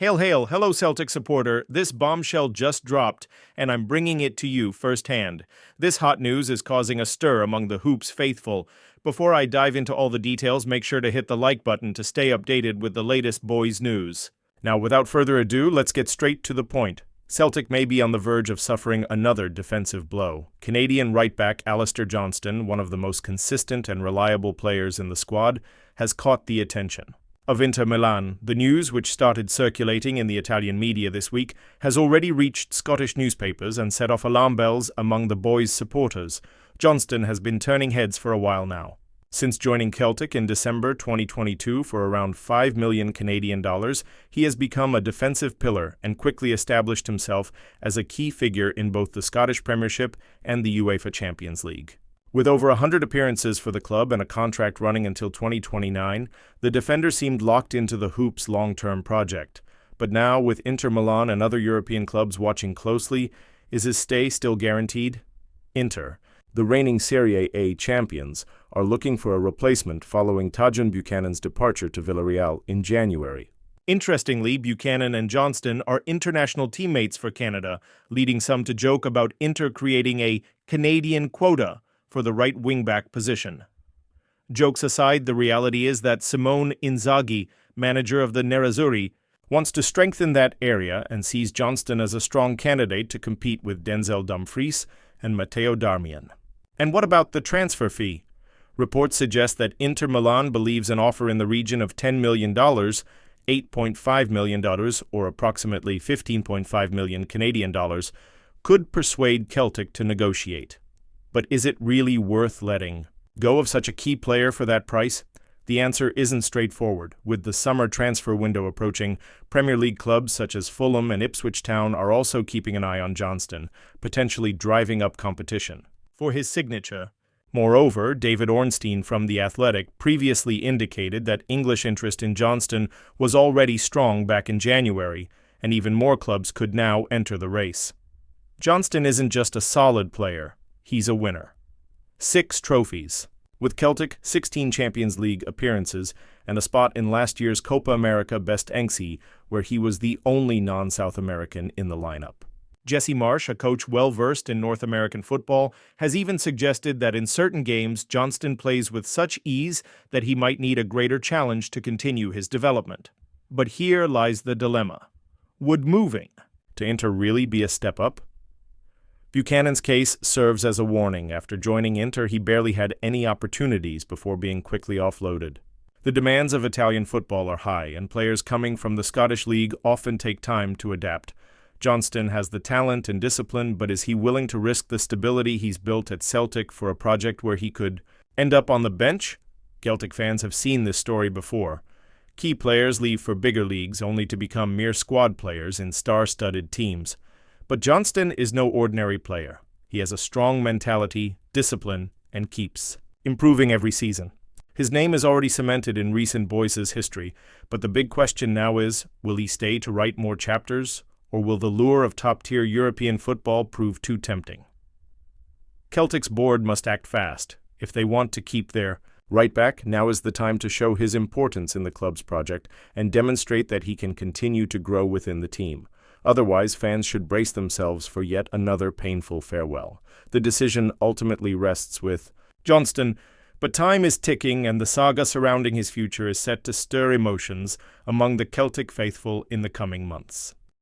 Hail, hail, hello Celtic supporter. This bombshell just dropped, and I'm bringing it to you firsthand. This hot news is causing a stir among the Hoops faithful. Before I dive into all the details, make sure to hit the like button to stay updated with the latest Bhoys news. Now, without further ado, let's get straight to the point. Celtic may be on the verge of suffering another defensive blow. Canadian right-back Alistair Johnston, one of the most consistent and reliable players in the squad, has caught the attention of Inter Milan. The news, which started circulating in the Italian media this week, has already reached Scottish newspapers and set off alarm bells among the Bhoys supporters. Johnston has been turning heads for a while now. Since joining Celtic in December 2022 for around $5 million Canadian dollars, he has become a defensive pillar and quickly established himself as a key figure in both the Scottish Premiership and the UEFA Champions League. With over 100 appearances for the club and a contract running until 2029, the defender seemed locked into the Hoops' long-term project. But now, with Inter Milan and other European clubs watching closely, is his stay still guaranteed? Inter, the reigning Serie A champions, are looking for a replacement following Tajun Buchanan's departure to Villarreal in January. Interestingly, Buchanan and Johnston are international teammates for Canada, leading some to joke about Inter creating a Canadian quota for the right wing-back position. Jokes aside, the reality is that Simone Inzaghi, manager of the Nerazzurri, wants to strengthen that area and sees Johnston as a strong candidate to compete with Denzel Dumfries and Matteo Darmian. And what about the transfer fee? Reports suggest that Inter Milan believes an offer in the region of $10 million, $8.5 million, or approximately 15.5 million Canadian dollars, could persuade Celtic to negotiate. But is it really worth letting go of such a key player for that price? The answer isn't straightforward. With the summer transfer window approaching, Premier League clubs such as Fulham and Ipswich Town are also keeping an eye on Johnston, potentially driving up competition for his signature. Moreover, David Ornstein from The Athletic previously indicated that English interest in Johnston was already strong back in January, and even more clubs could now enter the race. Johnston isn't just a solid player. He's a winner. 6 trophies. With Celtic, 16 Champions League appearances and a spot in last year's Copa America Best Engsi, where he was the only non-South American in the lineup. Jesse Marsh, a coach well-versed in North American football, has even suggested that in certain games, Johnston plays with such ease that he might need a greater challenge to continue his development. But here lies the dilemma. Would moving to Inter really be a step up? Buchanan's case serves as a warning. After joining Inter, he barely had any opportunities before being quickly offloaded. The demands of Italian football are high, and players coming from the Scottish League often take time to adapt. Johnston has the talent and discipline, but is he willing to risk the stability he's built at Celtic for a project where he could end up on the bench? Celtic fans have seen this story before. Key players leave for bigger leagues only to become mere squad players in star-studded teams. But Johnston is no ordinary player. He has a strong mentality, discipline, and keeps improving every season. His name is already cemented in recent Bhoys' history, but the big question now is, will he stay to write more chapters, or will the lure of top-tier European football prove too tempting? Celtic's board must act fast. If they want to keep their right-back, now is the time to show his importance in the club's project and demonstrate that he can continue to grow within the team. Otherwise, fans should brace themselves for yet another painful farewell. The decision ultimately rests with Johnston, but time is ticking and the saga surrounding his future is set to stir emotions among the Celtic faithful in the coming months.